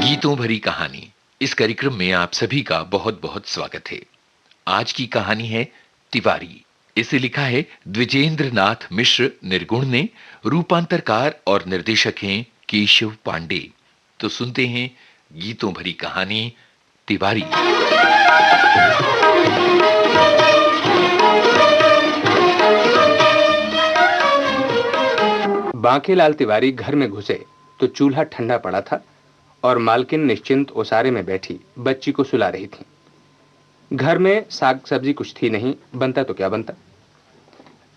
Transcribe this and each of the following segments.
गीतों भरी कहानी इस कार्यक्रम में आप सभी का बहुत बहुत स्वागत है। आज की कहानी है तिवारी। इसे लिखा है द्विजेंद्र नाथ मिश्र निर्गुण ने। रूपांतरकार और निर्देशक हैं केशव पांडे। तो सुनते हैं गीतों भरी कहानी तिवारी। बांकेलाल तिवारी घर में घुसे तो चूल्हा ठंडा पड़ा था और मालकिन निश्चिंत ओसारे में बैठी बच्ची को सुला रही थी। घर में साग सब्जी कुछ थी नहीं, बनता तो क्या बनता।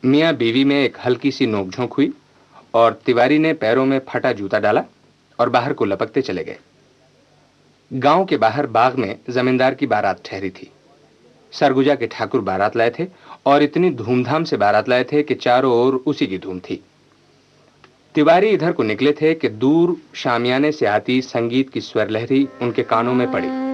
मियां बीवी में एक हल्की सी नोकझोंक हुई और तिवारी ने पैरों में फटा जूता डाला और बाहर को लपकते चले गए। गांव के बाहर बाग में जमींदार की बारात ठहरी थी। सरगुजा के ठाकुर बारात लाए थे और इतनी धूमधाम से बारात लाए थे कि चारों ओर उसी की धूम थी। तिवारी इधर को निकले थे कि दूर शामियाने से आती संगीत की स्वर लहरी उनके कानों में पड़ी।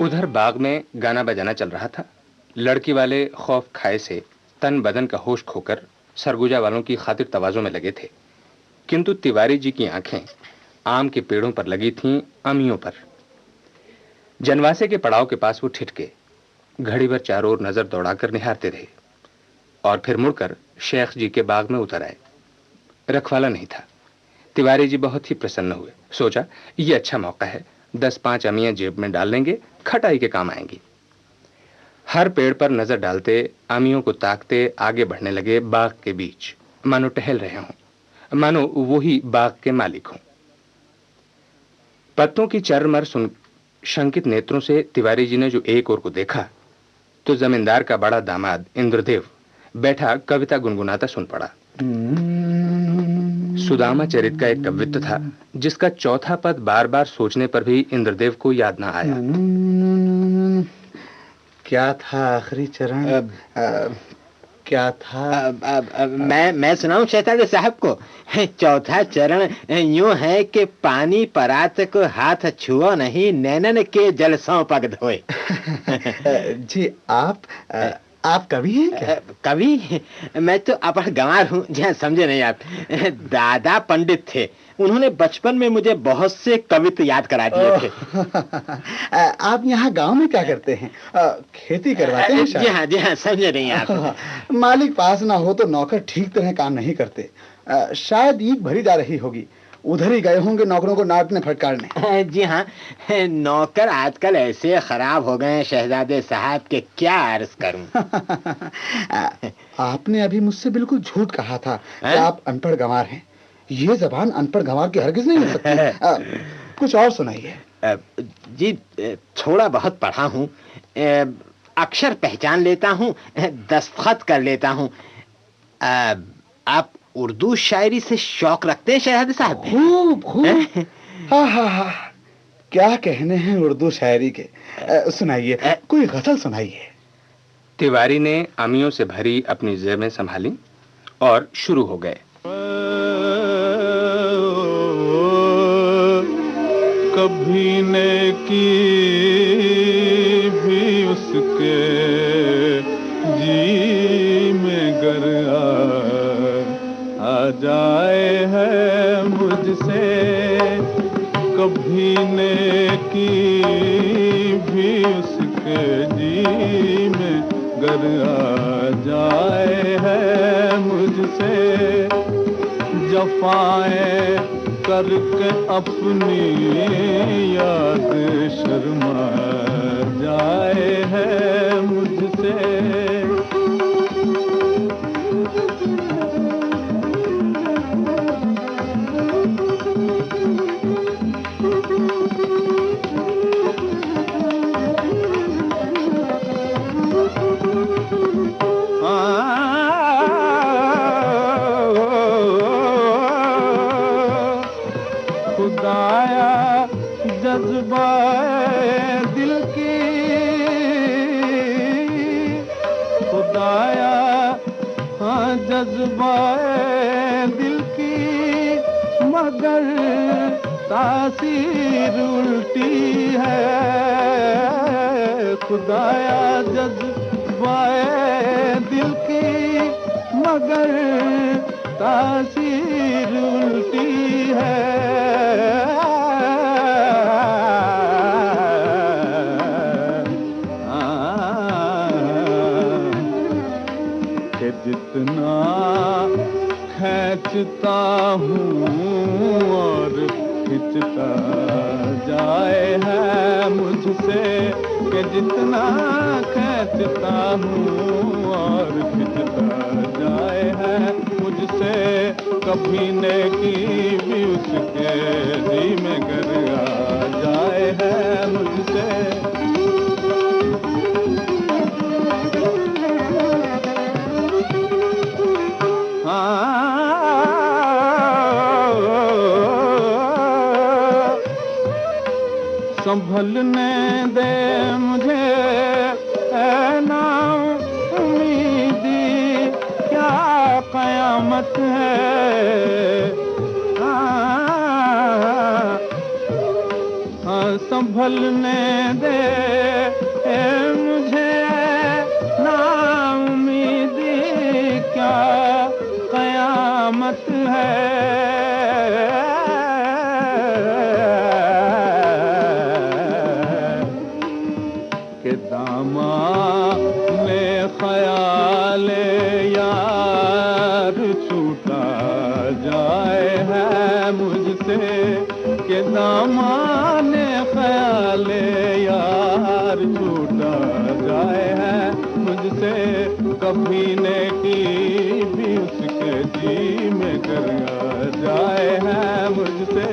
उधर बाग में गाना बजाना चल रहा था। लड़की वाले खौफ खाए से तन बदन का होश खोकर सरगुजा वालों की खातिर तवाज़ों में लगे थे, किंतु तिवारी जी की आंखें आम के पेड़ों पर लगी थीं, अमियों पर। जनवासे के पड़ाव के पास वो ठिठके, घड़ी भर चारों ओर नजर दौड़ाकर निहारते रहे और फिर मुड़कर शेख जी के बाग में उतर आए। रखवाला नहीं था। तिवारी जी बहुत ही प्रसन्न हुए। सोचा ये अच्छा मौका है, 10-5 अमियां जेब में डाल लेंगे, खटाई के काम आएंगी। हर पेड़ पर नजर डालते, आमियों को ताकते आगे बढ़ने लगे बाग के बीच, मानो टहल रहे हों, मानो वो ही बाग के मालिक हों। पत्तों की चरमर सुन शंकित नेत्रों से तिवारी जी ने जो एक ओर को देखा, तो जमींदार का बड़ा दामाद इंद्रदेव बैठा कविता गुनगुनाता सुन पड़ा। सुदामा चरित का एक कवित्व था, जिसका चौथा पद बार बार सोचने पर भी इंद्रदेव को याद ना आया। क्या था आखिरी चरण? क्या था? मैं सुनाऊं शहजादे साहब को? चौथा चरण यूं है कि पानी परात को हाथ छुओ नहीं, नैनन के जल सौ पग धोए। जी आप कवि हैं क्या? कवि? मैं तो अपढ़ गंवार हूँ, जहाँ समझे नहीं आप। दादा पंडित थे, उन्होंने बचपन में मुझे बहुत से कवित्व याद करा दिए थे। आप यहाँ गांव में क्या करते हैं? खेती करवाते हैं शायद? जी हाँ, समझे नहीं आप। मालिक पास ना हो तो नौकर ठीक तरह काम नहीं करते। शायद ईंट भरी जा रही होगी, उधर ही गए होंगे नौकरों को नाटने फटकारने। जी हाँ, नौकर आजकल ऐसे खराब हो गए हैं शहजादे साहब के क्या अर्ज करूं। आपने अभी मुझसे बिल्कुल झूठ कहा था कि आप अनपढ़ गंवार हैं। ये जबान अनपढ़ गंवार की हरगिज नहीं हो सकती। कुछ और सुनाइए। जी, थोड़ा बहुत पढ़ा हूँ, अक्षर पहचान लेता हूँ, दस्तखत कर लेता हूँ। आप उर्दू शायरी से शौक रखते हैं शहजादे साहब? खूब। हाँ, क्या कहने हैं उर्दू शायरी के। सुनाइए, कोई गजल सुनाइए। तिवारी ने अमियों से भरी अपनी जेबें संभाली और शुरू हो गए। कभी नेकी भी उसके जी में गर आ जाए है मुझसे, कभी नेकी भी उसके जी में गर आ जाए है मुझसे, जफाएं करके अपनी याद शर्मा जाए है मुझसे। खुदाया जज्बा दिल की, खुदाया हाँ जज्बा दिल की, मगर तासीर उल्टी है। खुदाया जज्बा दिल की, मगर तासीर उल्टी है। जितना खींचता हूँ और खिंचता जाए है मुझसे, कि जितना खींचता हूँ और खिंचता जाए है मुझसे, कभी नेकी भी उसके जी में गर आ जाए है मुझसे। संभलने दे मुझे ना उम्मीदी, क्या कयामत है। संभलने दे मुझे ना उम्मीदी, क्या कयामत है। मुझसे, कभी नेकी भी उसके जी में कर जाए है मुझसे।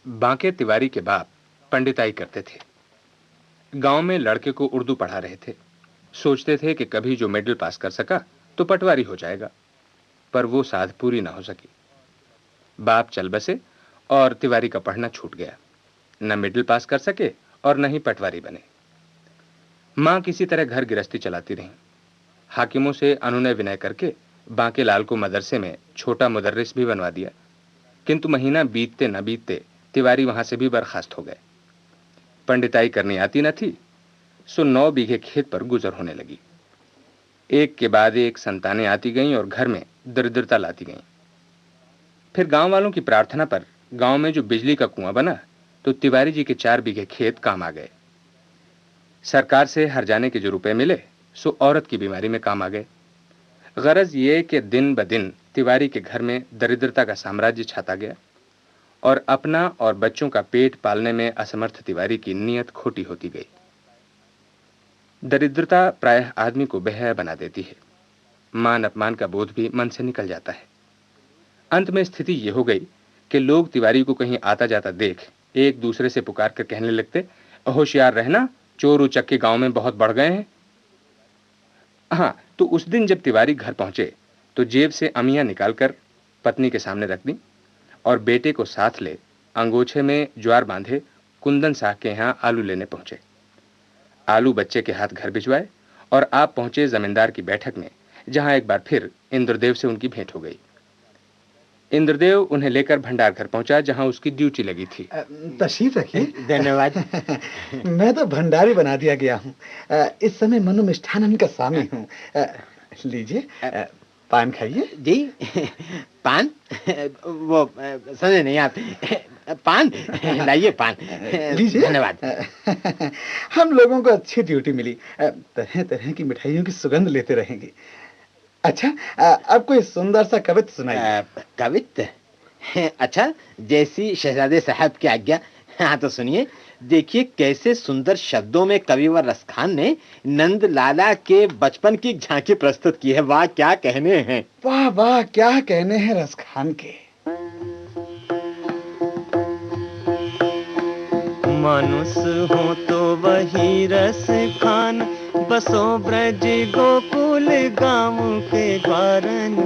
बांके तिवारी के बाप पंडिताई करते थे। गांव में लड़के को उर्दू पढ़ा रहे थे। सोचते थे कि कभी जो मिडिल पास कर सका तो पटवारी हो जाएगा, पर वो साध पूरी ना हो सकी। बाप चल बसे और तिवारी का पढ़ना छूट गया। न मिडिल पास कर सके और न ही पटवारी बने। मां किसी तरह घर गृहस्थी चलाती रहीं। हाकिमों से अनुनय विनय करके बांके लाल को मदरसे में छोटा मुदर्रिस भी बनवा दिया, किंतु महीना बीतते न बीतते तिवारी वहां से भी बर्खास्त हो गए। पंडिताई करनी आती न थी, सो 9 बीघे खेत पर गुजर होने लगी। एक के बाद एक संतानें आती गईं और घर में दरिद्रता लाती गईं। फिर गांव वालों की प्रार्थना पर गांव में जो बिजली का कुआं बना तो तिवारी जी के 4 बीघे खेत काम आ गए। सरकार से हरजाने के जो रुपए मिले सो औरत की बीमारी में काम आ गए। गरज ये कि दिन ब दिन तिवारी के घर में दरिद्रता का साम्राज्य छाता गया और अपना और बच्चों का पेट पालने में असमर्थ तिवारी की नीयत खोटी होती गई। दरिद्रता प्रायः आदमी को बेहया बना देती है। मान अपमान का बोध भी मन से निकल जाता है। अंत में स्थिति यह हो गई कि लोग तिवारी को कहीं आता जाता देख एक दूसरे से पुकार कर कहने लगते, होशियार रहना, चोर उचक्के गांव में बहुत बढ़ गए हैं। हाँ, तो उस दिन जब तिवारी घर पहुंचे तो जेब से अमियां निकालकर पत्नी के सामने रख दी और बेटे को साथ ले अंगोछे में ज्वार बांधे कुंदन साह के यहां आलू लेने पहुंचे। आलू बच्चे के हाथ घर भिजवाए और आप पहुंचे जमींदार की बैठक में, जहां एक बार फिर इंद्रदेव से उनकी भेंट हो गई। इंद्रदेव उन्हें लेकर भंडार घर पहुंचा, जहां उसकी ड्यूटी लगी थी। तशरीफ रखिए। धन्यवाद। मैं तो भंडारी बना दिया गया हूँ। इस समय मनु मिष्ठानन का स्वामी हूँ। लीजिए, पान खाइए। जी, पान? वो समझे नहीं आप। पान लाइए, पान। लीजिए। धन्यवाद। हम लोगों को अच्छी ड्यूटी मिली, तरह तरह की मिठाइयों की सुगंध लेते रहेंगे। अच्छा, अब कोई सुंदर सा कवित सुनाइए। कवित? अच्छा, जैसी शहजादे साहब की आज्ञा। हाँ तो सुनिए। देखिए कैसे सुंदर शब्दों में कविवर रस खान ने नंद लाला के बचपन की झांकी प्रस्तुत की है। वाह क्या कहने हैं। वाह वाह क्या कहने हैं रस खान के। मानुस हो तो वही रस खान, बसो ब्रज गोकुल गाँव के ग्वारन।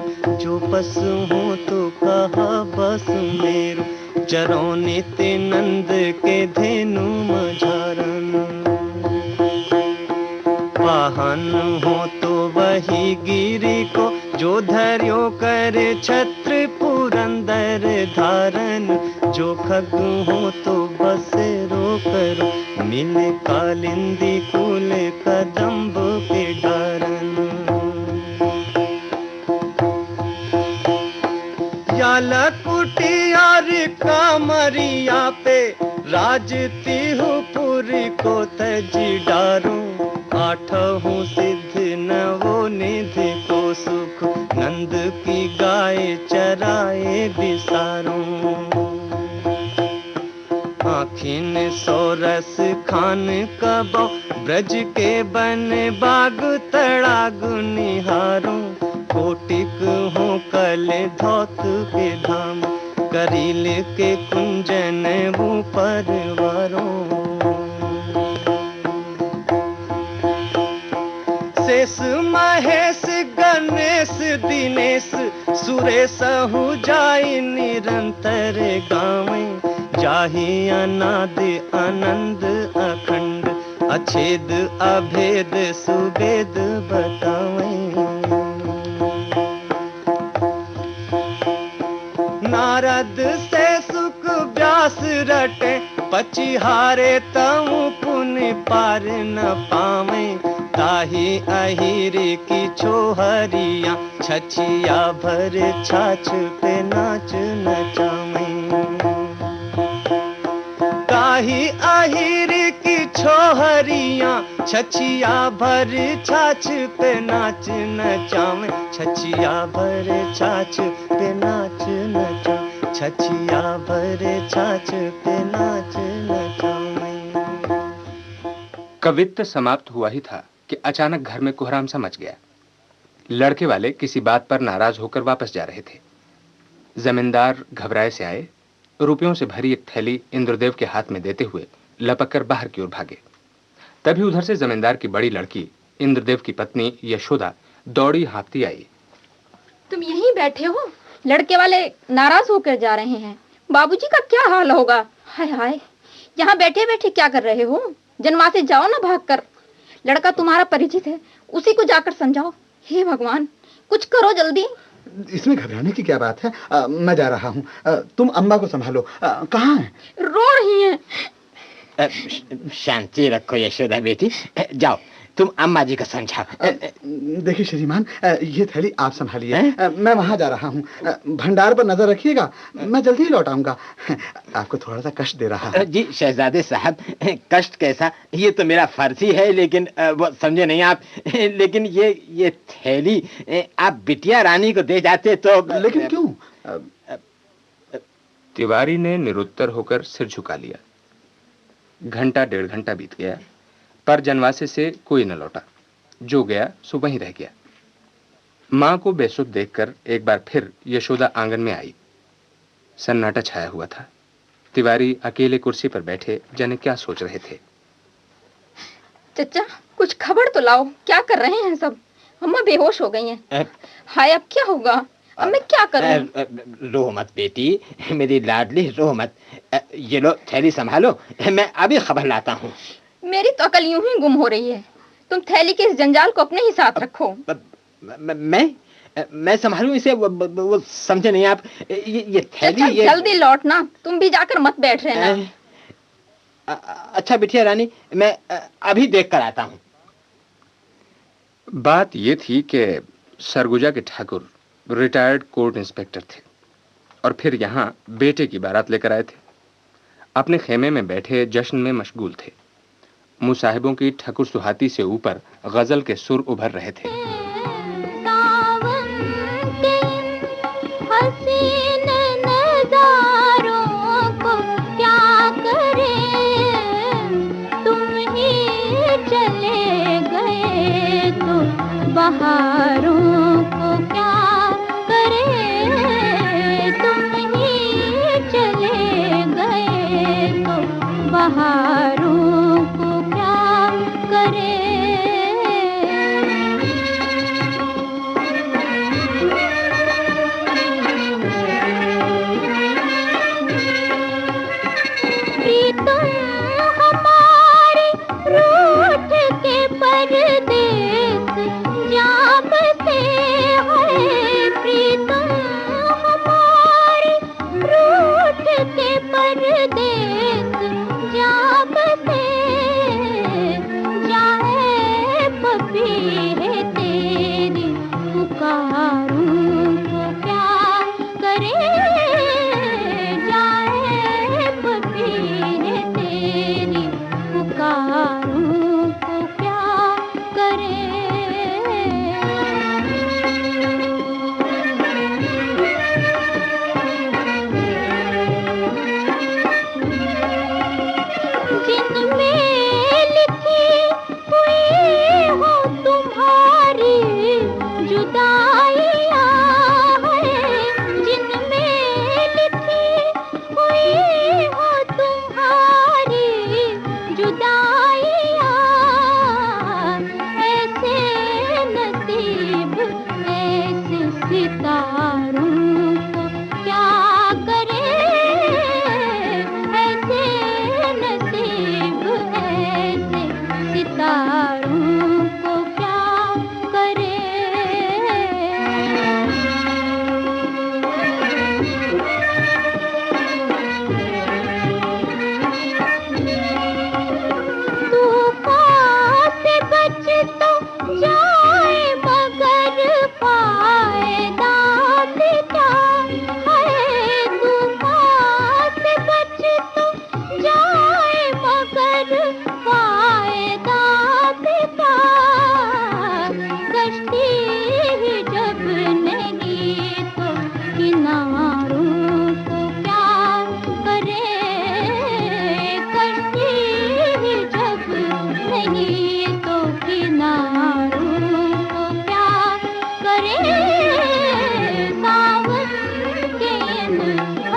जो पशु हो तो कहा बस मेरो, चरो नित्य नंद के धेनु मझारन। वाहन हो तो वही गिरी को, जो धर्यो कर छत्र पुरंदर धारन। जो खग हो तो बसेरो करो, मिल कालिंदी कुल कदम्ब के डारन। याला कुटियार कामरिया पे, राजती हूँ पुरी को तजी डारूं। आठहूँ सिद्ध नवो निधि को सुख, नंद की गाय चराए बिसारूं। आखिन सोरस खान कबो, ब्रज के बन बाग तड़ाग निहारूं। कोटिक हो कल धौत के धाम, करील के कुंजन परवारों। शेष महेश गणेश दिनेश, सुरेश हु जाई निरंतर गावें। जाहि अनाद आनंद अखंड, अछेद अभेद सुभेद बतावें। नारद से सुख व्यास रटे, पचिहारे तऊ पुण्य पार न पावें। ताही अहिर की छोहरिया, छछिया भर छाछ पे नाच नचावें। ताही अहिर की छोहरिया, छछिया भर छाछ पे नाच नचावें। छछिया भर छाछ पे नाच नचावें। छछिया भरे छाछ पे नाच नचाओ मैया। कवित्व समाप्त हुआ ही था कि अचानक घर में कोहराम सा मच गया। लड़के वाले किसी बात पर नाराज होकर वापस जा रहे थे। जमींदार घबराए से आए, रुपयों से भरी एक थैली इंद्रदेव के हाथ में देते हुए लपक कर बाहर की ओर भागे। तभी उधर से जमींदार की बड़ी लड़की इंद्रदेव की पत्नी यशोदा दौड़ी हाँफती आई। तुम यहीं बैठे हो? लड़के वाले नाराज होकर जा रहे हैं, बाबूजी का क्या हाल होगा? हाय हाय, यहाँ बैठे बैठे क्या कर रहे हो? जनवा से जाओ ना भागकर। लड़का तुम्हारा परिचित है, उसी को जाकर समझाओ। हे भगवान, कुछ करो जल्दी। इसमें घबराने की क्या बात है? मैं जा रहा हूँ। तुम अम्मा को संभालो। कहाँ है? रो रही हैं। शांति रखो यशोदा बेटी, जाओ तुम अम्मा जी को समझाओ। देखिए श्रीमान, ये थैली आप संभालिए, मैं वहां जा रहा हूँ। भंडार पर नजर रखिएगा, मैं जल्दी ही लौट आऊंगा। आपको थोड़ा सा कष्ट दे रहा है। जी शहजादे साहब, कष्ट कैसा, ये तो मेरा फर्ज ही है, लेकिन वो समझे नहीं आप। लेकिन ये थैली आप बिटिया रानी को दे जाते तो। लेकिन क्यों? तिवारी ने निरुत्तर होकर सिर झुका लिया। घंटा 1.5 घंटा बीत गया, पर जनवासे से कोई न लौटा। जो गया सो वहीं रह गया। मां को बेसुध देखकर एक बार फिर यशोदा आंगन में आई। सन्नाटा छाया हुआ था। तिवारी अकेले कुर्सी पर बैठे जाने क्या सोच रहे थे। चचा, कुछ खबर तो लाओ, क्या कर रहे हैं सब? अम्मा बेहोश हो गई हैं। हाय, अब क्या होगा? अब मैं क्या करूं? रो मत बेटी, मेरी लाडली, रो मत। ये लो थैली संभालो, मैं अभी खबर लाता हूँ। मेरी तो अकल यूं ही गुम हो रही है। तुम थैली के इस जंजाल को अपने ही साथ रखो। मैं संभालूं इसे? वो समझे नहीं आप। ये थैली जल्दी लौटना, तुम भी जाकर मत बैठ रहना। अच्छा बिटिया रानी, मैं अभी देख कर आता हूँ। बात ये थी कि सरगुजा के ठाकुर रिटायर्ड कोर्ट इंस्पेक्टर थे और फिर यहाँ बेटे की बारात लेकर आए थे। अपने खेमे में बैठे जश्न में मशगूल थे। मुसाहिबों की ठकुर सुहाती से ऊपर गजल के सुर उभर रहे थे। बहारों को क्या करे, तुम ही चले गए तो बहारों को क्या करे। प्रीतम हमारे रूठ के परदेस जाम से है, प्रीतम हमारे रूठ के परदेस जाम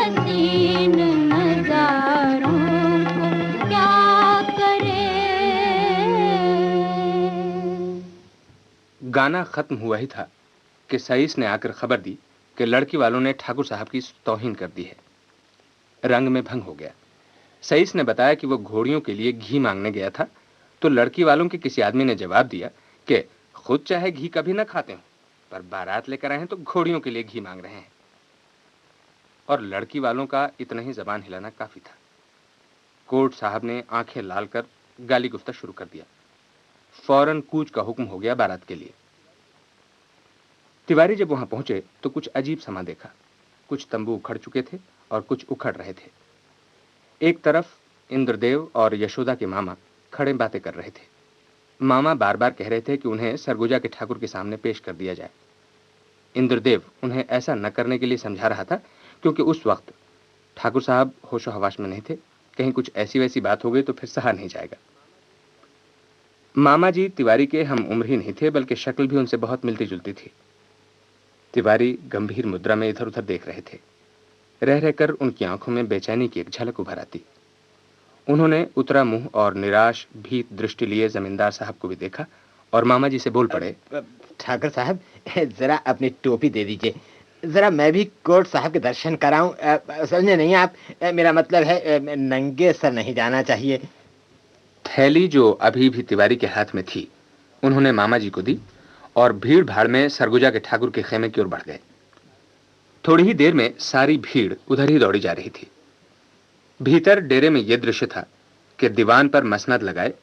हसीन नजारों को क्या करे। गाना खत्म हुआ ही था कि सईस ने आकर खबर दी कि लड़की वालों ने ठाकुर साहब की तौहीन कर दी है। रंग में भंग हो गया। सईस ने बताया कि वो घोड़ियों के लिए घी मांगने गया था, तो लड़की वालों के किसी आदमी ने जवाब दिया कि खुद चाहे घी कभी न खाते हो, पर बारात लेकर आए हैं तो घोड़ियों के लिए घी मांग रहे हैं। और लड़की वालों का इतना ही जबान हिलाना काफी था। कोर्ट साहब ने आंखें लाल कर गाली गुफ्ता शुरू कर दिया। फौरन कूच का हुक्म हो गया बारात के लिए। तिवारी जब वहां पहुंचे तो कुछ अजीब समा देखा। कुछ तंबू उखड़ चुके थे और कुछ उखड़ रहे थे। एक तरफ इंद्रदेव और यशोदा के मामा खड़े बातें कर रहे थे। मामा बार बार कह रहे थे कि उन्हें सरगुजा के ठाकुर के सामने पेश कर दिया जाए। इंद्रदेव उन्हें ऐसा न करने के लिए समझा रहा था, क्योंकि उस वक्त ठाकुर साहब होशो हवास में नहीं थे। कहीं कुछ ऐसी वैसी बात हो गई तो फिर सहा नहीं जाएगा। मामा जी तिवारी के हम उम्र ही नहीं थे, बल्कि शक्ल भी उनसे बहुत मिलती जुलती थी। तिवारी गंभीर मुद्रा में इधर उधर देख रहे थे। रह रहकर उनकी आंखों में बेचैनी की एक झलक उभर आती। उन्होंने उतरा मुंह और निराश भीत दृष्टि लिए जमींदार साहब को भी देखा और मामा जी से बोल पड़े, ठाकुर साहब जरा अपनी टोपी दे दीजिए, जरा मैं भी कोर्ट साहब के दर्शन कराऊं। समझे नहीं आप, मेरा मतलब है नंगे सर नहीं जाना चाहिए। थैली जो अभी भी तिवारी के हाथ में थी उन्होंने मामा जी को दी और भीड़ भाड़ में सरगुजा के ठाकुर के खेमे की ओर बढ़ गए। थोड़ी ही देर में सारी भीड़ उधर ही दौड़ी जा रही थी। भीतर डेरे में यह दृश्य था कि दीवान पर मसनद लगाए,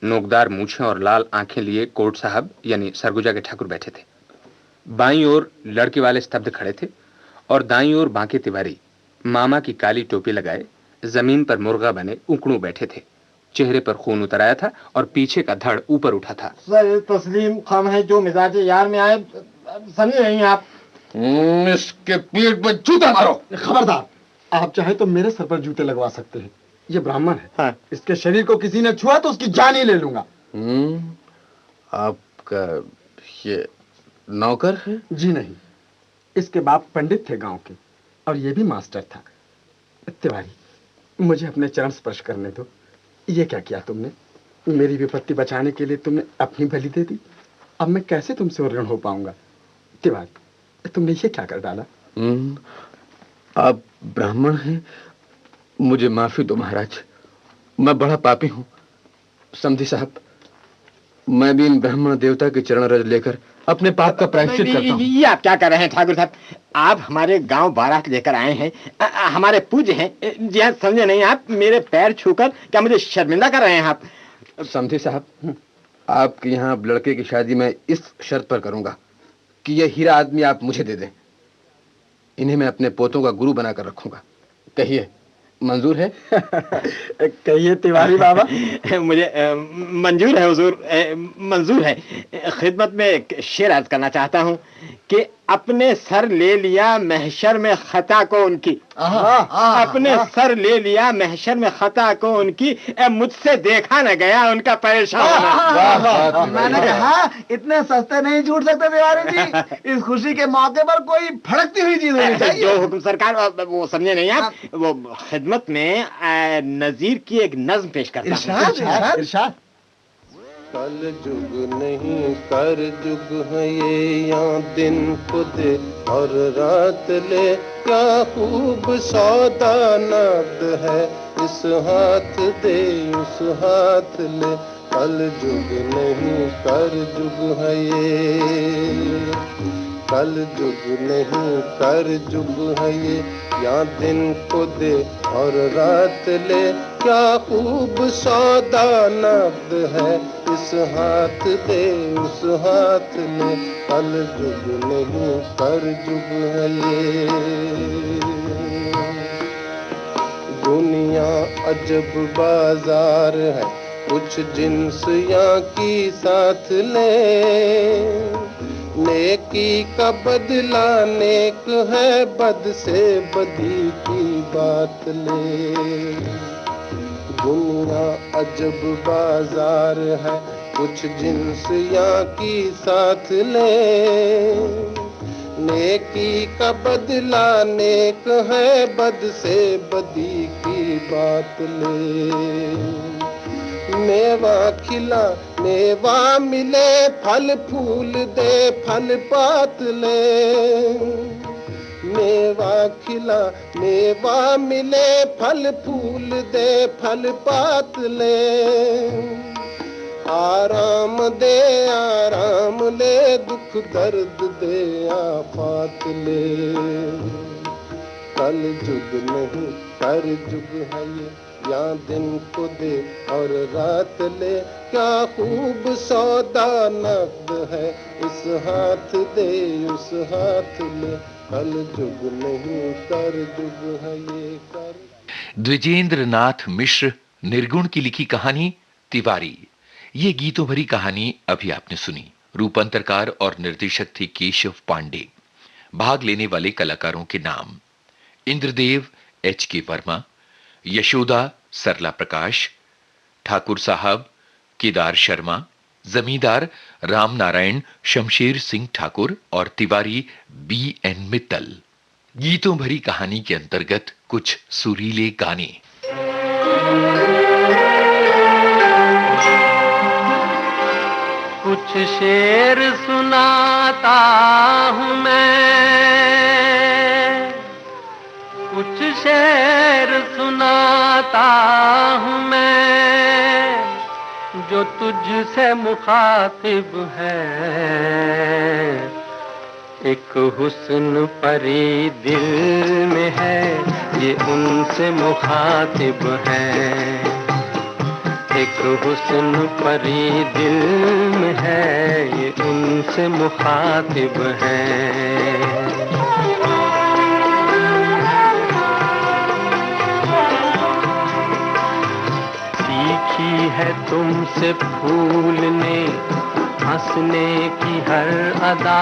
नोकदार मूछें और लाल आंखें लिए कोर्ट साहब यानी सरगुजा के ठाकुर बैठे थे। बाईं ओर लड़के वाले स्तब्ध खड़े थे और दाईं ओर बांके तिवारी मामा की काली टोपी लगाए जमीन पर मुर्गा बने उकड़ू बैठे थे। चेहरे पर खून उतर आया था और पीछे का धड़ ऊपर उठा था। सर तस्लीम खाम है जो मिजाज यार में आए, समझे नहीं आप। इसके पीठ पर जूता मारो। खबरदार, आप चाहे तो मेरे सर पर जूते लगवा सकते हैं। ये ब्राह्मण है। हाँ। इसके शरीर को किसी ने छुआ तो उसकी जान ही ले लूंगा। आपका ये नौकर है? जी नहीं, इसके बाप पंडित थे गांव के और ये भी मास्टर था। तिवारी, मुझे अपने चरण स्पर्श करने दो। ये क्या किया तुमने? मेरी विपत्ति बचाने के लिए तुमने अपनी बलि दे दी। अब मैं कैसे तुमसे ऋण हो पाऊंगा? तिवारी, तुमने ये क्या कर डाला? आप ब्राह्मण हैं, मुझे माफी दो महाराज, मैं बड़ा पापी हूं। समझी साहब, मैं भी इन ब्राह्मण देवता के चरण रज लेकर अपने पाप का प्रायश्चित करता हूं। ये आप क्या कर रहे हैं ठाकुर साहब? आप हमारे गांव बारात लेकर आए हैं, हमारे पूज्य हैं। जी हाँ, समझे नहीं आप, मेरे पैर छूकर क्या मुझे शर्मिंदा कर रहे हैं आप? समझे साहब, आपके यहाँ अब लड़के की शादी मैं इस शर्त पर करूंगा कि यह हीरा आदमी आप मुझे दे दें। इन्हें मैं अपने पोतों का गुरु बनाकर रखूंगा। कहिए, मंजूर है? कहिए तिवारी बाबा। मुझे मंजूर है हुजूर, मंजूर है। खिदमत में एक शेर अर्ज करना चाहता हूँ कि अपने सर ले लिया महशर में खता को उनकी, अपने सर ले लिया महशर में खता को उनकी, मुझसे देखा न गया उनका परेशान। मैंने कहा इतने सस्ते नहीं छूट सकते तिवारी जी। इस खुशी के मौके पर कोई फड़कती हुई चीज होनी चाहिए। जो हुक्म सरकार, वो समझे नहीं आप, वो खिदमत में नजीर की एक नज्म पेश करता हूं। इरशाद। कल जुग नहीं कर जुग है ये, यहाँ दिन खुद और रात ले, क्या खूब सौदा नद है, इस हाथ दे उस हाथ ले। कल जुग नहीं कर जुग है ये, कल जुग नहीं कर जुग है ये, यहाँ दिन को दे और रात ले, क्या खूब सौदा नब्द है, इस हाथ दे उस हाथ ले। कल जुग नहीं कर जुग है ये। दुनिया अजब बाजार है, कुछ जिन्स यहाँ की साथ ले, नेकी का बदला नेक है, बद से बदी की बात ले। दुनिया अजब बाजार है, कुछ जिन्स यहाँ की साथ ले, नेकी का बदला नेक है, बद से बदी की बात ले। मेवा खिला मेवा मिले, फल फूल दे फल पात ले। मेवा खिला मेवा मिले, फल फूल दे फल पात ले। आराम ले, दुख दर्द दे आफात ले। कल जुग नहीं कर जुग है ये, या दिन को दे और रात ले। क्या खूब सौदा नकद है, इस हाथ दे उस हाथ ले। कल जुग नहीं कर जुग है ये कर। द्विजेंद्र नाथ मिश्र निर्गुण की लिखी कहानी तिवारी। ये गीतों भरी कहानी अभी आपने सुनी। रूपांतरकार और निर्देशक थे केशव पांडे। भाग लेने वाले कलाकारों के नाम: इंद्रदेव H.K. वर्मा, यशोदा सरला प्रकाश, ठाकुर साहब केदार शर्मा, जमींदार राम नारायण शमशेर सिंह ठाकुर और तिवारी B.N. मित्तल। गीतों भरी कहानी के अंतर्गत कुछ सुरीले गाने। कुछ शेर सुनाता हूँ मैं, कुछ शेर सुनाता हूँ मैं, जो तुझसे मुखातिब है। एक हुस्न परी दिल में है, ये उनसे मुखातिब है। एक हुस्न परी दिल में है, ये उनसे मुखातिब है। सीखी है तुमसे फूलने हंसने की हर अदा,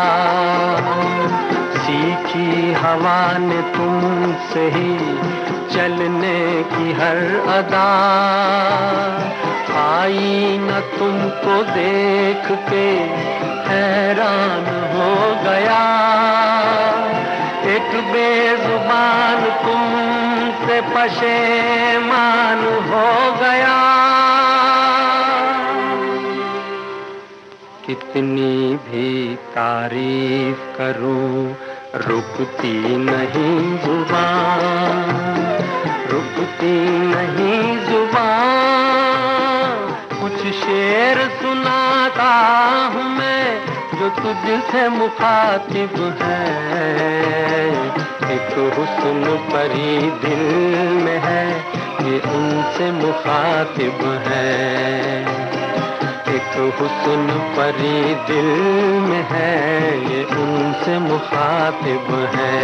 सीखी हवा ने तुमसे ही चलने की हर अदा। आई न तुमको देख के हैरान हो गया, एक बेजुबान तुमसे पशेमान हो गया। कितनी भी तारीफ करूं रुकती नहीं जुबान, रुकती नहीं जुबान। कुछ शेर सुनाता हूँ मैं, जो तुझसे मुखातिब है। एक हुस्न परी दिल में है, ये उनसे मुखातिब है। एक हुस्न परी दिल में है, ये उनसे मुखातिब है।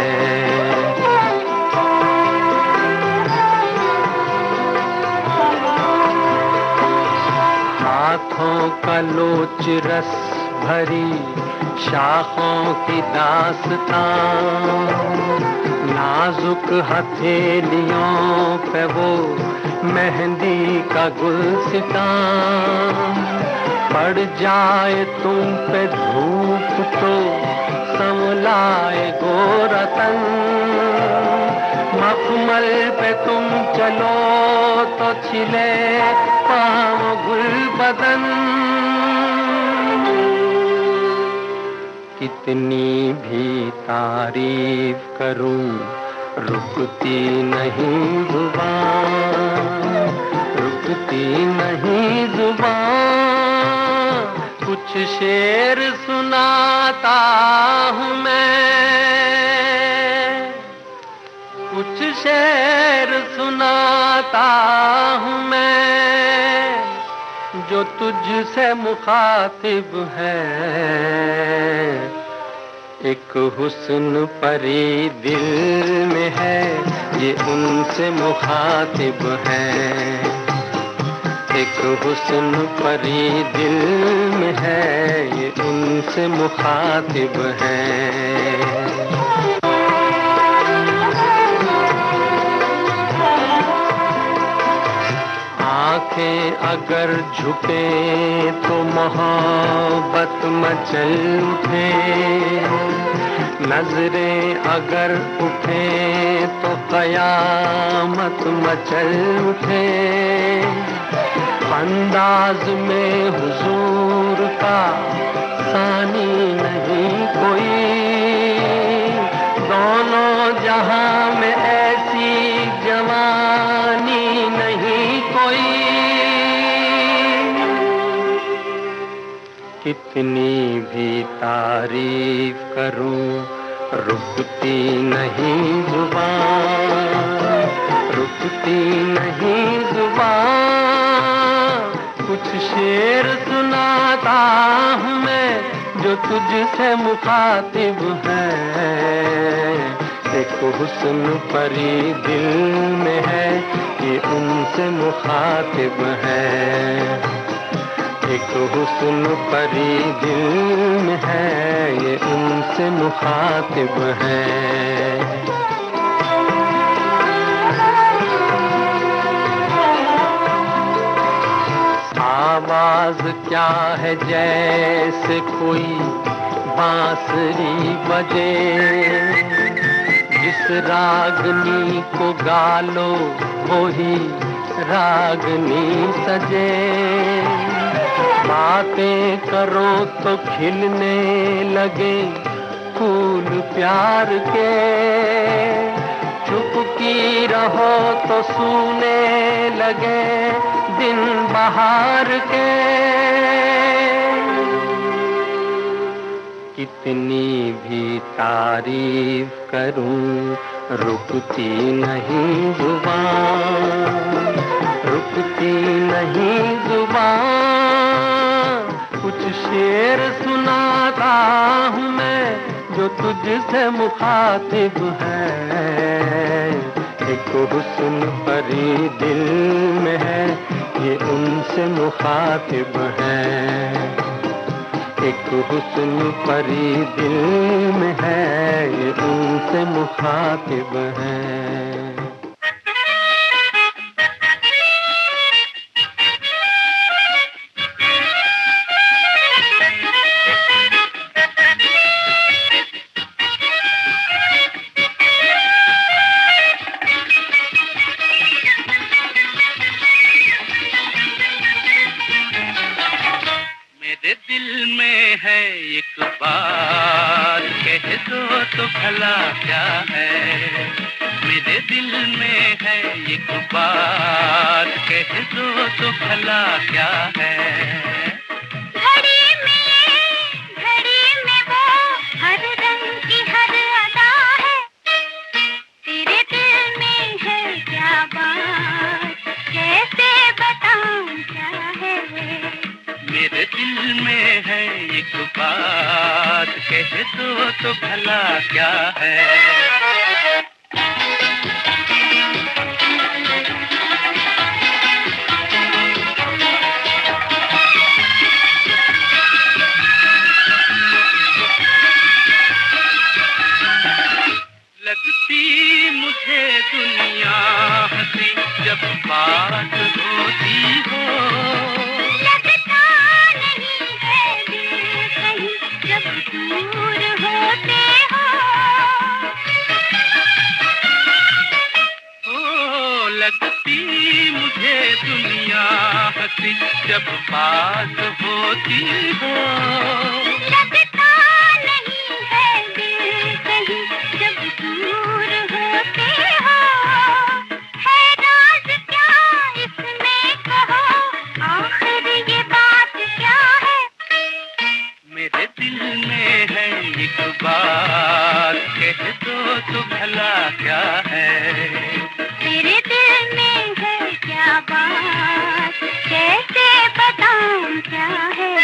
हाथों का लोच रस भरी शाखों की दास्तां, नाजुक हथेलियों पे वो मेहंदी का गुलसितां। पड़ जाए तुम पे धूप तो संवलाए गोरा तन, मखमल पे तुम चलो तो छिले पाँव गुल बदन। कितनी भी तारीफ करूं रुकती नहीं जुबान, रुकती नहीं जुबान। कुछ शेर सुनाता हूँ मैं, कुछ शेर सुनाता हूँ मैं, जो तुझसे मुखातिब है। एक हुस्न परी दिल में है, ये उनसे मुखातिब है। एक हुस्न परी दिल में है, ये उनसे मुखातिब है। आंखें अगर झुके तो मोहब्बत मचल उठे, नजरें अगर उठे तो कयामत मचल उठे। अंदाज में हुजूर का सानी नहीं कोई, दोनों जहां में ऐसी जवानी नहीं कोई। कितनी भी तारीफ करूं रुकती नहीं जुबान, रुकती नहीं जुबान। कुछ शेर सुनाता हूँ मैं जो तुझसे मुखातिब है, एक हुस्न परी दिल में है ये उनसे मुखातिब है। एक हुस्न परी दिल में है ये उनसे मुखातिब है। आवाज क्या है जैसे कोई बांसुरी बजे, जिस रागनी को गालो वही रागनी सजे। बातें करो तो खिलने लगे फूल प्यार के, चुप की रहो तो सूने लगे दिन बहार के। कितनी भी तारीफ करूं रुकती नहीं जुबान, रुकती नहीं जुबान। कुछ शेर सुनाता हूँ मैं जो तुझसे मुखातिब है, एक हुस्न परी दिल में है ये उनसे मुखातिब है। एक हुस्न परी दिल में है ये उनसे मुखातिब है। तो भला क्या है, मेरे दिल में है एक बात, कह दो तो भला क्या है। घड़ी में वो हर रंग की हर अदा है, तेरे दिल में है क्या बात, कैसे बताऊं क्या है। मेरे दिल में है एक बात, कह दो तो भला क्या है। लगती मुझे दुनिया हंसी जब बात होती हो, लगता नहीं है दिल कहीं जब दूर होते हो। ओ लगती मुझे दुनिया हंसी जब बात होती हो, लगता नहीं है दिल कहीं जब दूर होते हो। है राज क्या इसमें कहो, आखिर ये बात क्या है। मेरे दिल में है एक बात, कह दो तो भला क्या है। तेरे दिल में है क्या बात, कैसे बताऊं क्या है।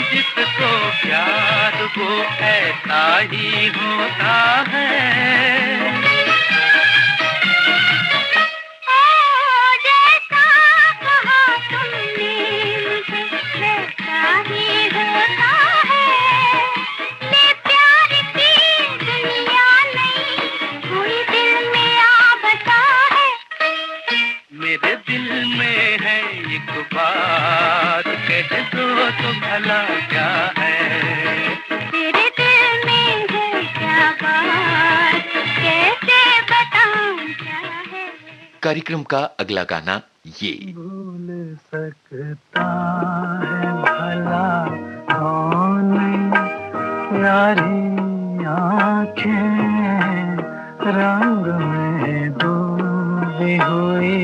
जिसको प्यार वो ऐसा ही होता है। जैसा कहा तुमने मुझे वैसा ही होता है। मैं प्यार की दुनिया नहीं, कोई दिल में आ बसा है। मेरे दिल में है एक बात, कह दो तो भला क्या है। तेरे दिल में है क्या बात, कैसे बताऊं क्या है। कार्यक्रम का अगला गाना ये। भूल सकता है भला कौन यारी आंखें रंग में डूबी हुई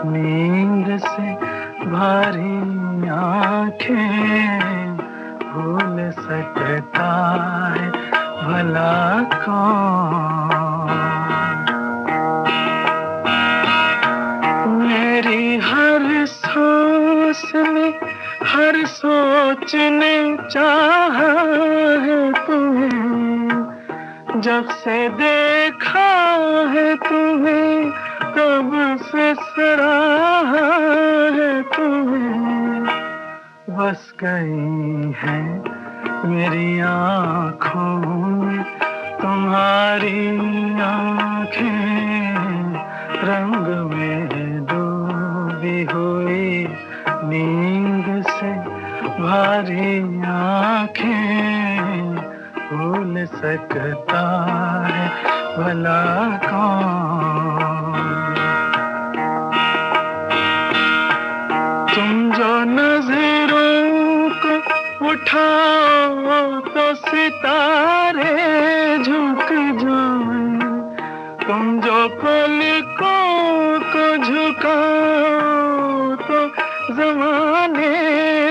नींद से भारी आंखें भूल सकता है भला कौन। मेरी हर सांस में हर सोच ने चाहा है तुम्हें, जब से देखा है तुम्हें तब से सराहा है तुम्हें। बस गई है मेरी आँखों में तुम्हारी आँखें रंग में डूबी हुई नींद से भारी आँखें भूल सकता है भला कौन। तुम जो नजरों को उठाओ तो सितारे झुक जाएं, तुम जो पलकों को झुकाओ तो ज़माने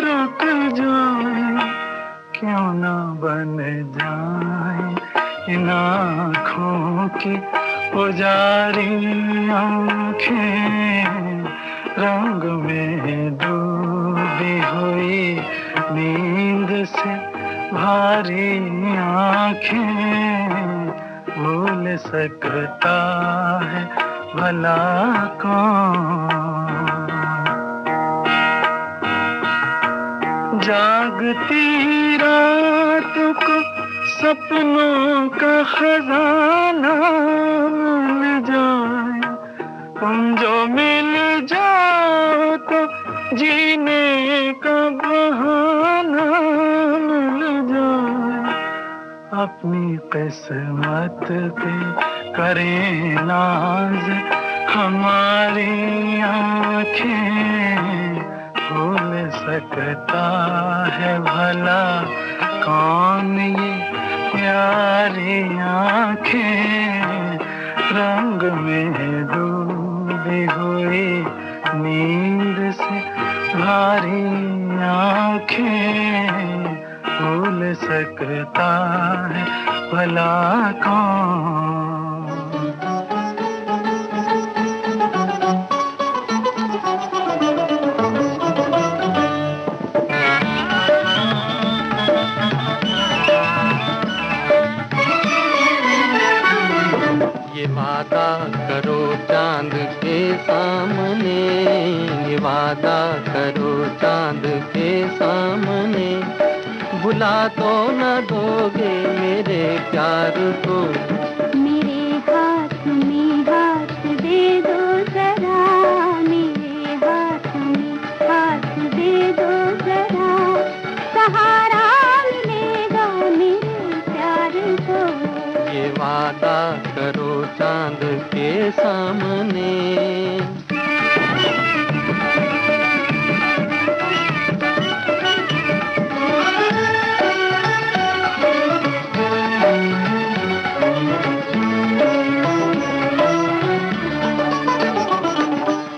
रुक जाएं। क्यों ना बन जाए इन आँखों की पुजारी आँखें रंग में डूबी हुई नींद से भारी आँखें भूल सकता है भला कौन। जागती रात को सपनों का खजाना मिल जाए, तुम जो मिल जाओ तो जीने का बहाना मिल जाए। अपनी किस्मत पे करें नाज हमारी आँखें भूल सकता है भला कौन ये प्यारी आँखें रंग में डूबी हुई नींद से भारी आँखें भूल सकता है भला कौन। ये वादा करो चांद के सामने, ये वादा करो चांद के सामने, भुला तो न दोगे मेरे प्यार को। मेरे हाथ में हाथ दे दो जरा, मेरे हाथ में हाथ दे दो जरा, सहारा मिलेगा मेरे प्यार को। ये वादा करो चांद के सामने।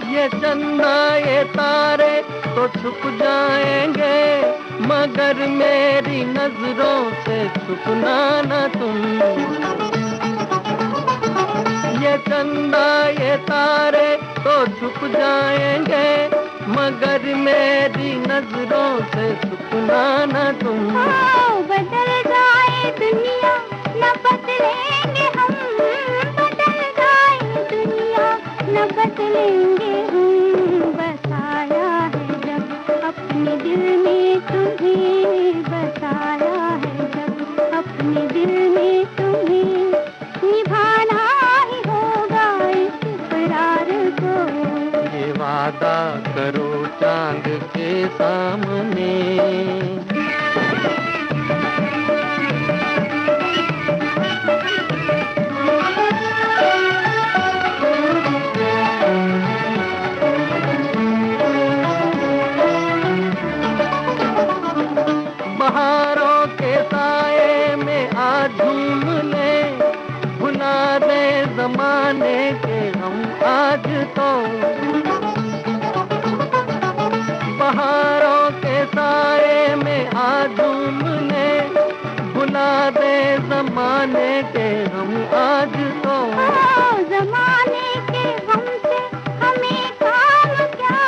ये चंदा ये तारे तो छुप जाएंगे, मगर मेरी नजरों से छुपना न तुम। ये चंदा ये तारे तो छुप जाएंगे, मगर मेरी नजरों से छुपना न तुम। सामने। बहारों के साए में आज झूम ले, भुला दे जमाने के हम आज तो। बहारों के साए में आज झूम ले, भुला दे जमाने के हम आज तो। जमाने के गम से हमें काम क्या,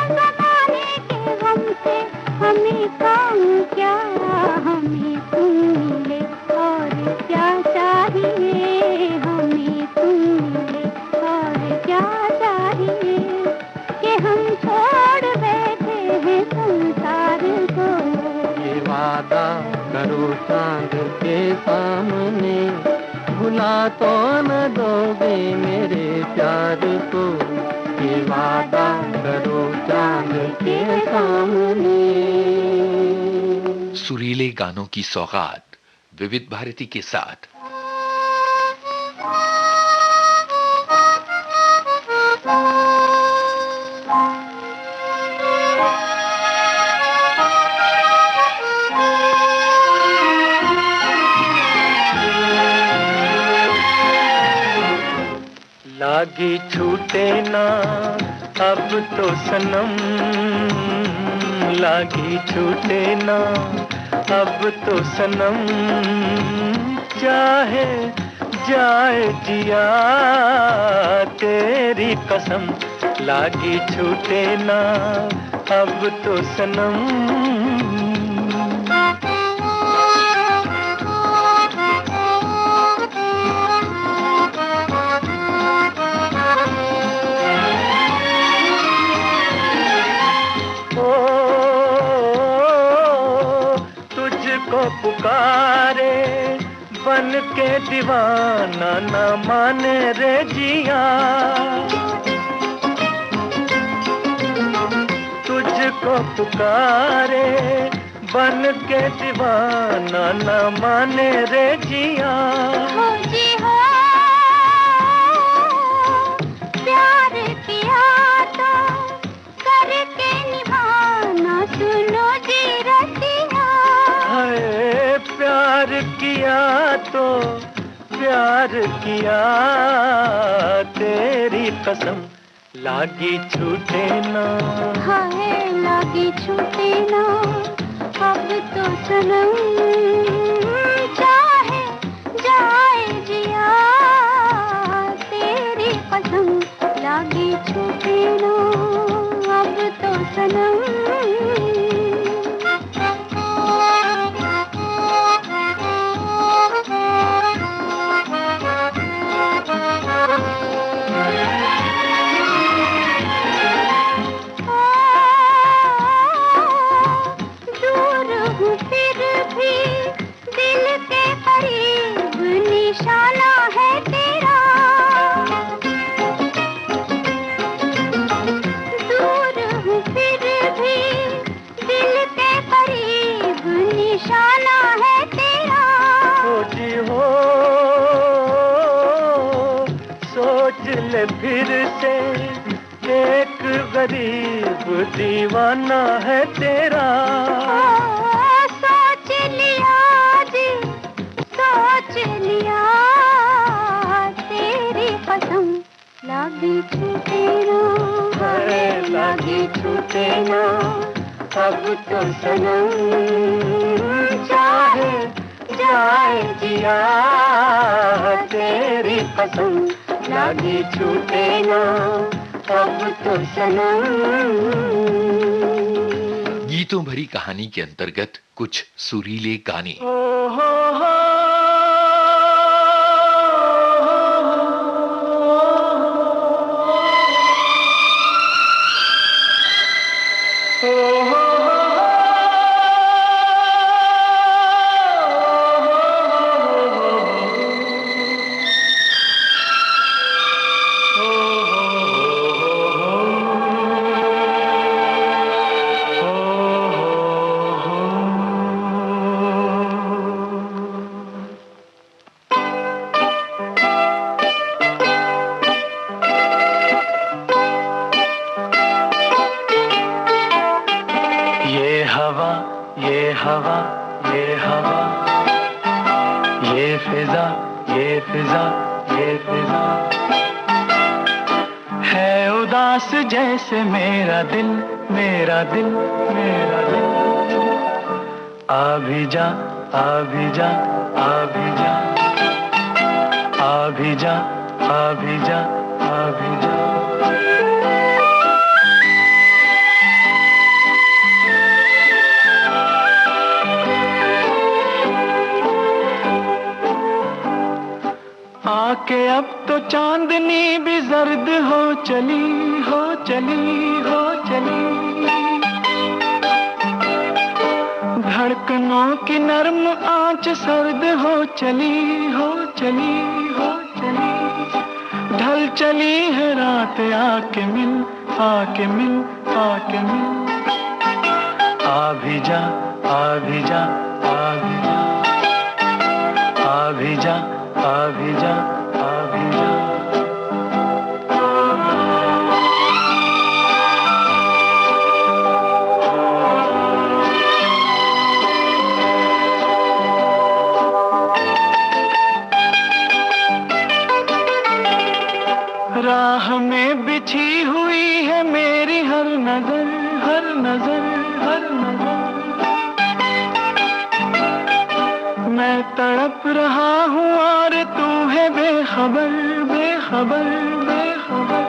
जमाने के गम से हमें काम क्या, हमें तुम मिले और क्या चाहिए, हमें तुम मिले और क्या चाहिए, कि हम छोड़ बैठे हैं संसार को। ये वादा करो चांद के सामने, भुला तो न दोगे मेरे प्यार को। ये वादा करो चांद के सामने। सुरीले गानों की सौगात विविध भारती के साथ। लागी छूटे ना अब तो सनम, लागी छूटे ना अब तो सनम, चाहे जाए जिया तेरी कसम। लागी छूटे ना अब तो सनम। पुकारे बन के दीवाना न माने रे जिया, तुझको पुकारे बन के दीवाना न माने रे जिया। हो जी हो, प्यार किया तो करके निभाना, सुनो जी रतिया। प्यार किया तो प्यार किया तेरी कसम। लागी छूटे ना, हाय लागी छूटे ना अब तो सनम, चाहे जाए जिया तेरी कसम। लागी छूटे ना अब तो सनम। निशाना है तेरा, दूर हूँ फिर भी दिल के करीब, निशाना है तेरा। हो जी हो, सोच ले फिर से एक गरीब दीवाना है तेरा। सोच लिया जी, सोच लिया तेरी कसम। लागी छूटे ना, लागी छूटे ना अब तो सनम, चाहे जाए जिया तेरी कसम। लागी छूटे ना अब तो सनम। गीतों भरी कहानी के अंतर्गत कुछ सुरीले गाने। ये हवा, ये फिजा, ये फिजा, ये फिजा है उदास जैसे मेरा दिल, मेरा दिल, मेरा दिल। आ भी जा, आ भी जा, आ भी जा, आ भी जा, आ भी जा, आ भी जा। आके अब तो चांदनी भी जर्द हो चली, हो चली, हो चली। धड़कनों की नर्म आंच सर्द हो चली, हो चली, हो चली। ढल चली है रात, आके मिल, आके मिल, आके मिल। आ भी जा, आ भी जा, आ भी जा, आ भी जा, आ भी जा, आ भी जा। राह में बिछी हुई है मेरी हर नजर, हर नजर, हर नजर। मैं तड़प रहा हूँ और तू है बेखबर, बेखबर, बेखबर।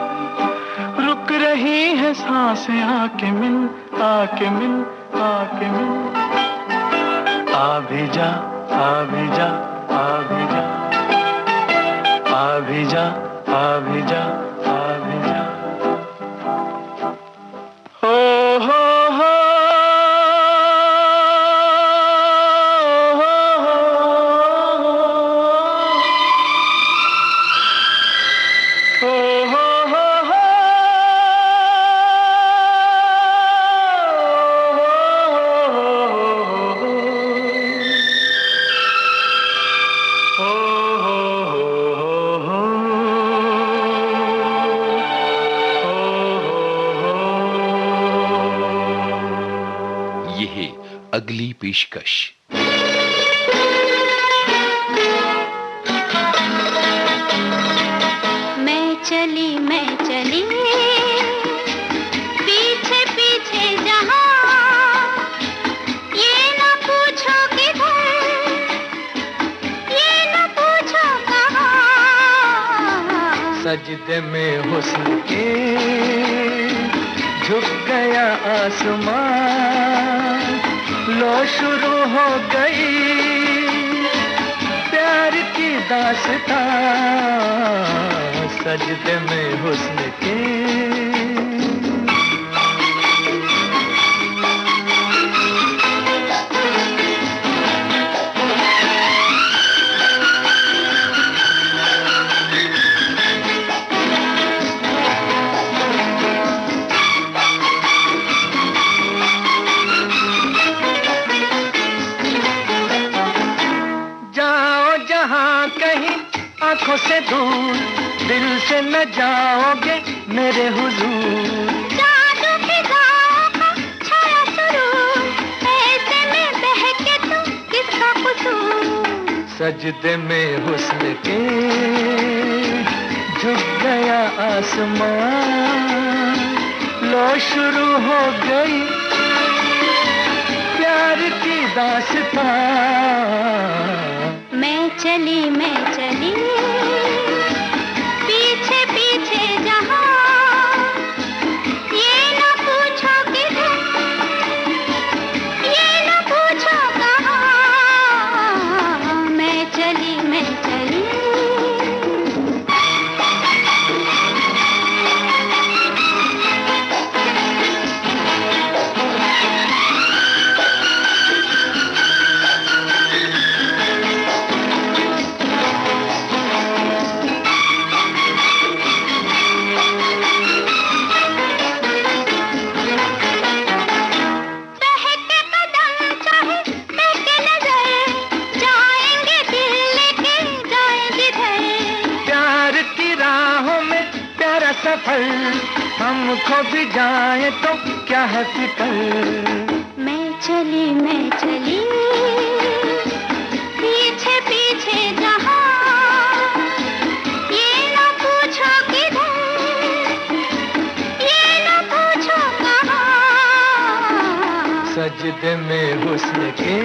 रुक रही है सांसें, आके मिल, आके मिल, आके मिल। आ भी जा, आ भी जा, आ भी जा, आ भी जा, आ भी जा, आ भी जा। हो हो हो अगली पेशकश। मैं चली पीछे पीछे जहां, ये न पूछो किधर, ये न पूछो कहां। सजदे में हुस्न के झुक गया आसमान, लो शुरू हो गई प्यार की दास्तां। सजदे में हुस्न के आंखों से दूर, दिल से न जाओगे मेरे हुजूर। जादू फिजाओं का छाया सुरूर, ऐसे में बहके तुम किसका कसूर। सजदे में हुस्न के झुक गया आसमान, लो शुरू हो गई प्यार की दास्तां। मैं चली पीछे पीछे जहां, ये न पूछो किधर, ये न पूछो कहां। मैं चली सफर हमको भी जाए तो क्या है फिक्र। मैं मैं चली पीछे पीछे जहाँ, ये न पूछो किधर, ये न पूछो कहाँ। सजदे में हुस्न के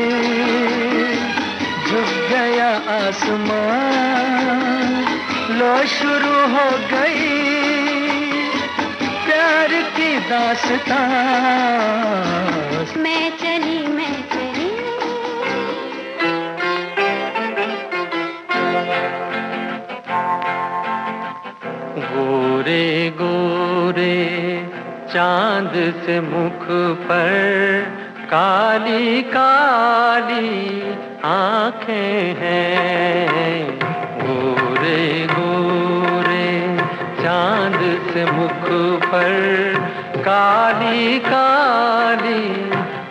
झुक गया आसमान, लो शुरू हो गई प्यार की दास्तां। मैं चली गोरे गोरे चांद से मुख पर काली काली आंखें हैं। गोरे गोरे चांद से मुख पर काली काली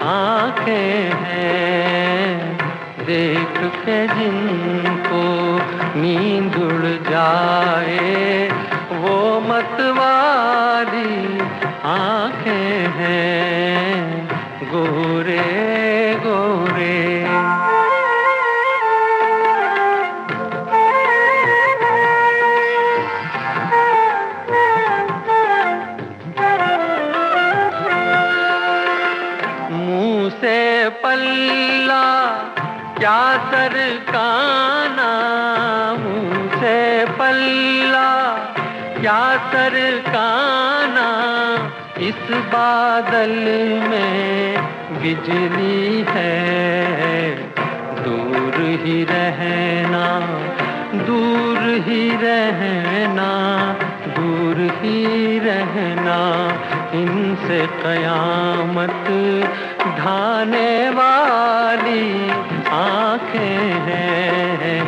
आंखें हैं। देख के जिनको नींद उड़ जाए वो मतवाली आंखें हैं। गोरे गोरे मुंह से पल्ला क्या सरकाना, मुंह से पल्ला क्या सरकाना। इस बादल में बिजली है, दूर ही रहना, दूर ही रहना, दूर ही रहना। इनसे कयामत ढाने वाली आंखें हैं।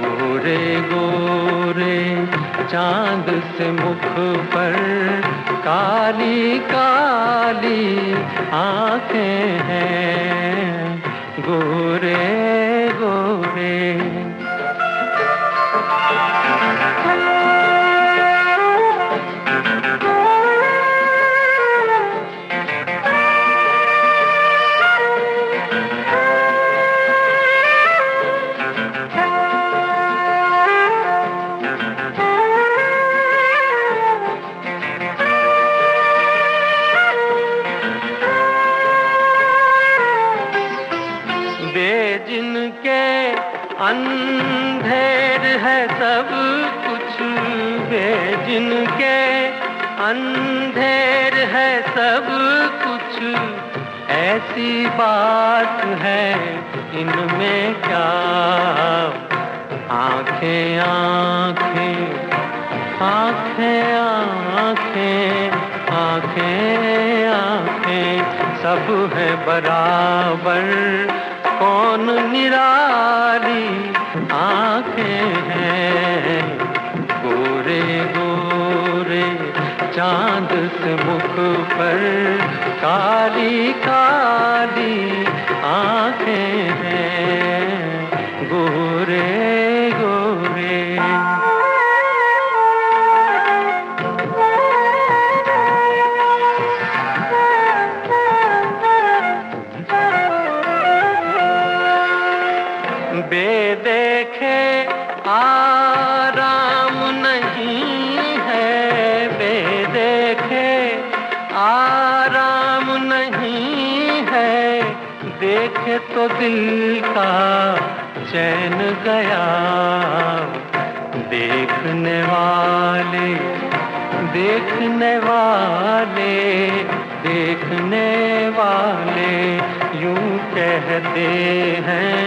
गोरे गोरे चांद से मुख पर काली काली आंखें हैं। गोरे गोरे अंधेर है सब कुछ, बेजिनके अंधेर है सब कुछ। ऐसी बात है इनमें क्या, आंखें आंखें आंखें आंखें आंखें आंखें सब है बराबर। कौन निराली आंखें हैं। गोरे गोरे चांद से मुख पर काली काली आंखें हैं। गोरे गोरे बेदेखे आराम नहीं है, बेदेखे आराम नहीं है। देखे तो दिल का चैन गया। देखने वाले देखने वाले देखने वाले यूं कहते हैं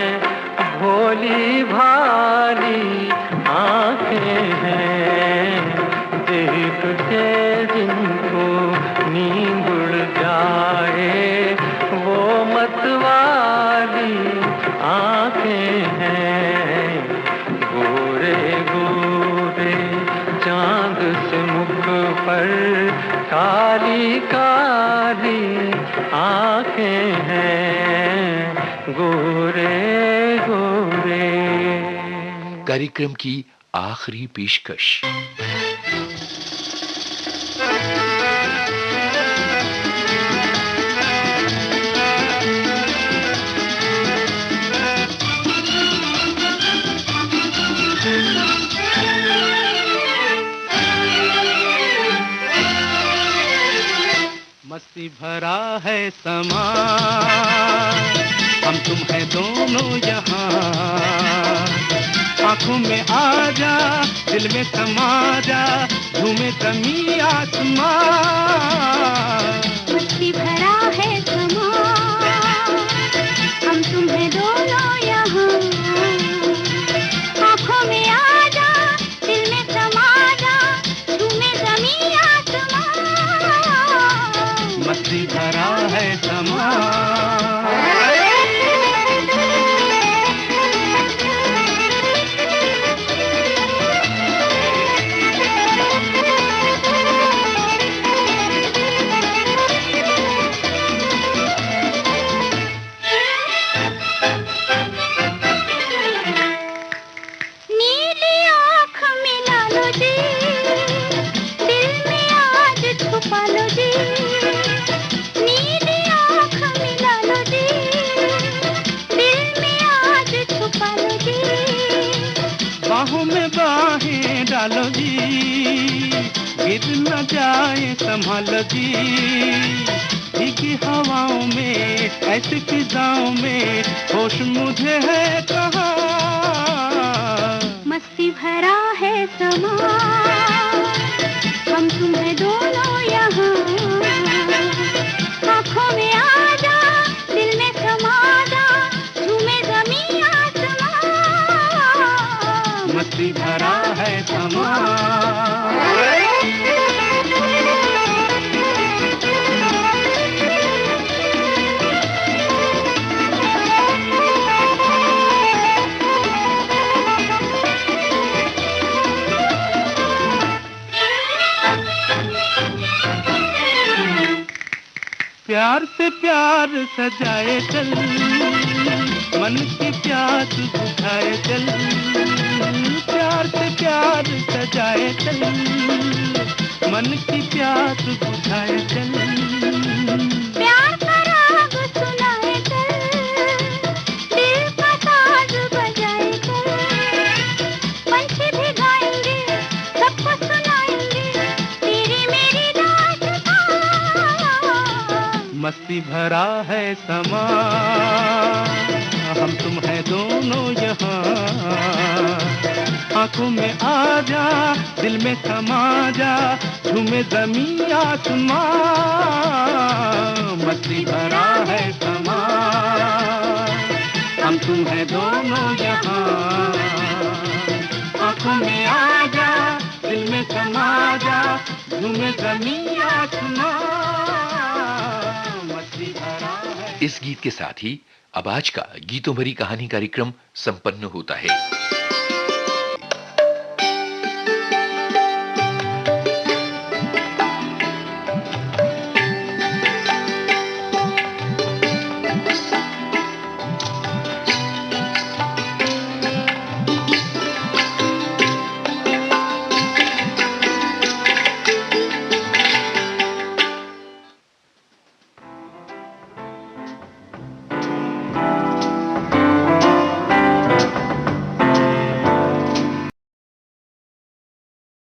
भोली भाली आंखें हैं। देख के जिनको नींद उड़ जाए वो मतवाली आंखें हैं। गोरे गोरे चांद से मुख पर काली काली आंखें हैं। गोरे गोरे कार्यक्रम की आखिरी पेशकश। मस्ती भरा है समा, हम तुम है दोनों यहाँ। आंखों में आ जा, दिल में समा जा, झूमे ज़मीं आसमां। मस्ती भरा है समा, हम तुम है दोनों यहाँ। आंखों में आ जा, दिल में समा जा, झूमे ज़मीं आसमां। मस्ती भरा है समा। बाहों में बाहें डालो जी, गिर न जाए संभालो जी। भीगी हवाओं में, ऐसी फिजाओं में, होश मुझे है कहाँ। मस्ती भरा है समा, हम तुम है दोनों यहाँ। आँखों में आ जा, दिल में समा जा, झूमे ज़मीं आसमां। मस्ती भरा है समा। प्यार से प्यार सजाए चल, मन की प्यास बुझाए चल। प्यार से प्यार सजाए चल, मन की प्यास बुझाए चल। प्यार का राग सुनाए चल, दिल का साज बजाए चल। पंछी भी गाएंगे, सबको सुनाएंगे, तेरी मेरी दास्तां। मस्ती भरा है समा, हम तुम है दोनों यहाँ। आंखों में आ जा, दिल में समा जा, झूमे ज़मीं आसमां। मस्ती भरा है समा, हम तुम है दोनों यहाँ। आंखों में आ जा, दिल में समा जा, झूमे ज़मीं आसमां। मस्ती भरा है। इस गीत के साथ ही अब आज का गीतों भरी कहानी कार्यक्रम संपन्न होता है।